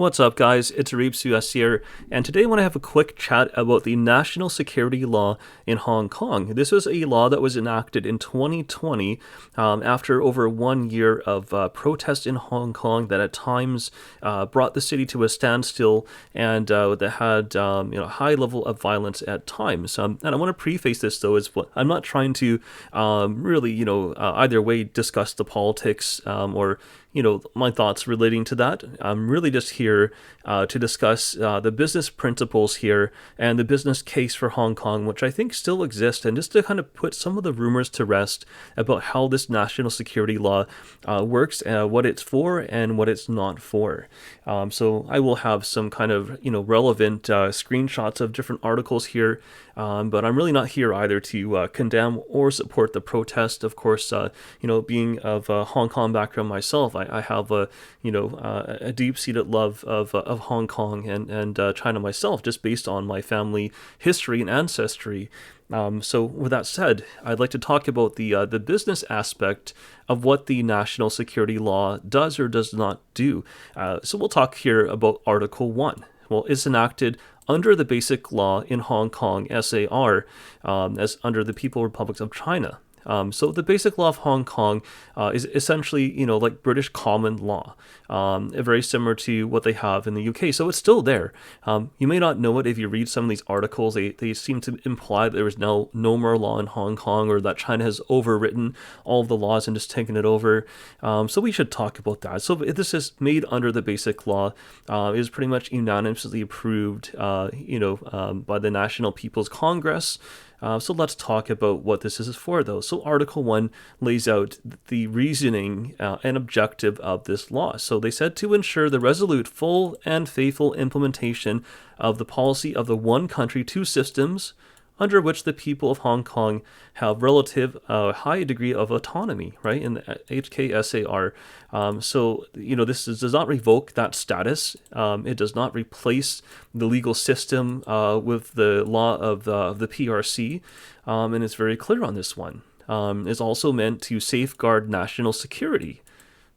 What's up, guys? It's Reeps here, and today I want to have a quick chat about the national security law in Hong Kong. This was a law that was enacted in 2020 after over 1 year of protest in Hong Kong that at times brought the city to a standstill and that had high level of violence at times. And I want to preface this though as I'm not trying to really either way discuss the politics or my thoughts relating to that. I'm really just here to discuss the business principles here and the business case for Hong Kong, which I think still exists, and just to kind of put some of the rumors to rest about how this national security law works, what it's for and what it's not for. So I will have some kind of relevant screenshots of different articles here, but I'm really not here either to condemn or support the protest. Of course, being of a Hong Kong background myself, I have a deep-seated love of Hong Kong and China myself, just based on my family history and ancestry. So with that said, I'd like to talk about the business aspect of what the national security law does or does not do. So we'll talk here about Article 1. Well, it's enacted under the Basic Law in Hong Kong, SAR, as under the People's Republic of China. So the Basic Law of Hong Kong is essentially, like British common law, very similar to what they have in the UK. So it's still there. You may not know it if you read some of these articles. They seem to imply that there is now no more law in Hong Kong, or that China has overwritten all of the laws and just taken it over. So we should talk about that. So if this is made under the Basic Law, it is pretty much unanimously approved, by the National People's Congress. So let's talk about what this is for, though. So Article 1 lays out the reasoning and objective of this law. So they said to ensure the resolute, full, and faithful implementation of the policy of the one country, two systems, under which the people of Hong Kong have relative high degree of autonomy, right, in the HKSAR. So, this does not revoke that status. It does not replace the legal system with the law of the PRC, and it's very clear on this one. It's also meant to safeguard national security.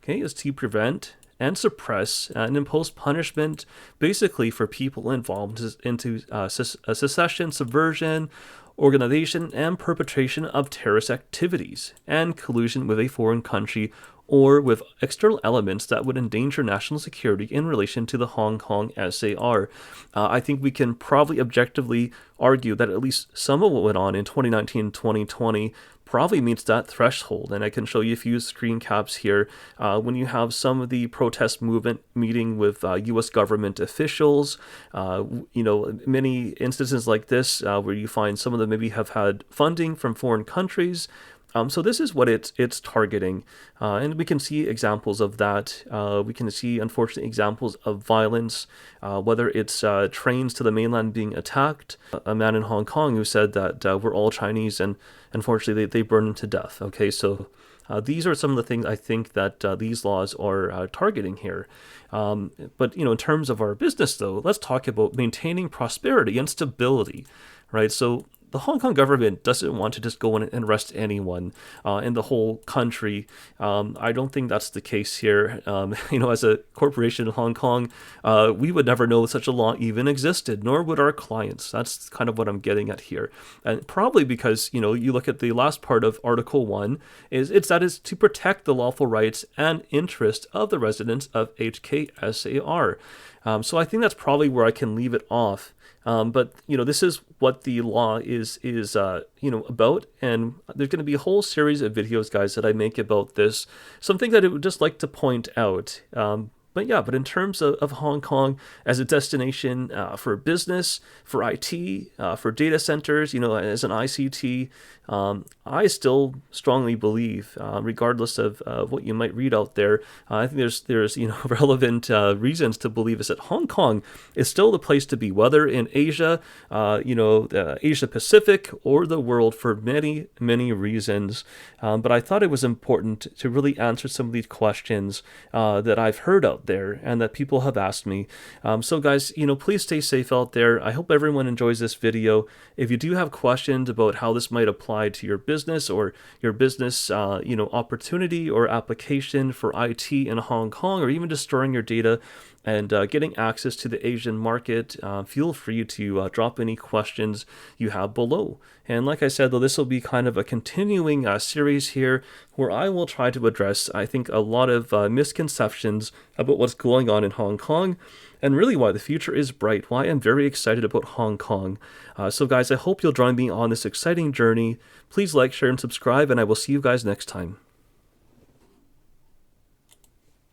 Okay, it's to prevent and suppress and impose punishment basically for people involved into secession, subversion, organization, and perpetration of terrorist activities and collusion with a foreign country or with external elements that would endanger national security in relation to the Hong Kong SAR. I think we can probably objectively argue that at least some of what went on in 2019 2020 probably meets that threshold. And I can show you a few screen caps here. When you have some of the protest movement meeting with U.S. government officials, many instances like this where you find some of them maybe have had funding from foreign countries. So this is what it's targeting, and we can see examples of that. We can see, unfortunately, examples of violence, whether it's trains to the mainland being attacked. A man in Hong Kong who said that we're all Chinese, and unfortunately they burn them to death. Okay, so these are some of the things I think that these laws are targeting here. But in terms of our business, though, let's talk about maintaining prosperity and stability, right? So the Hong Kong government doesn't want to just go in and arrest anyone in the whole country. I don't think that's the case here. As a corporation in Hong Kong, we would never know such a law even existed, nor would our clients. That's kind of what I'm getting at here. And probably because, you look at the last part of Article 1, it's to protect the lawful rights and interests of the residents of HKSAR. So I think that's probably where I can leave it off. But this is what the law is about, and there's going to be a whole series of videos, guys, that I make about this. Some things that I would just like to point out. But in terms of Hong Kong as a destination for business, for IT, for data centers, as an ICT, I still strongly believe, regardless of what you might read out there, I think there's relevant reasons to believe is that Hong Kong is still the place to be, whether in Asia, Asia Pacific, or the world, for many, many reasons. But I thought it was important to really answer some of these questions that I've heard out there and that people have asked me. So guys, please stay safe out there. I hope everyone enjoys this video. If you do have questions about how this might apply to your business or your business, opportunity or application for IT in Hong Kong, or even just storing your data and getting access to the Asian market. Feel free to drop any questions you have below. And like I said, though, this will be kind of a continuing series here where I will try to address, I think, a lot of misconceptions about what's going on in Hong Kong and really why the future is bright, why I'm very excited about Hong Kong. So guys, I hope you'll join me on this exciting journey. Please like, share, and subscribe, and I will see you guys next time.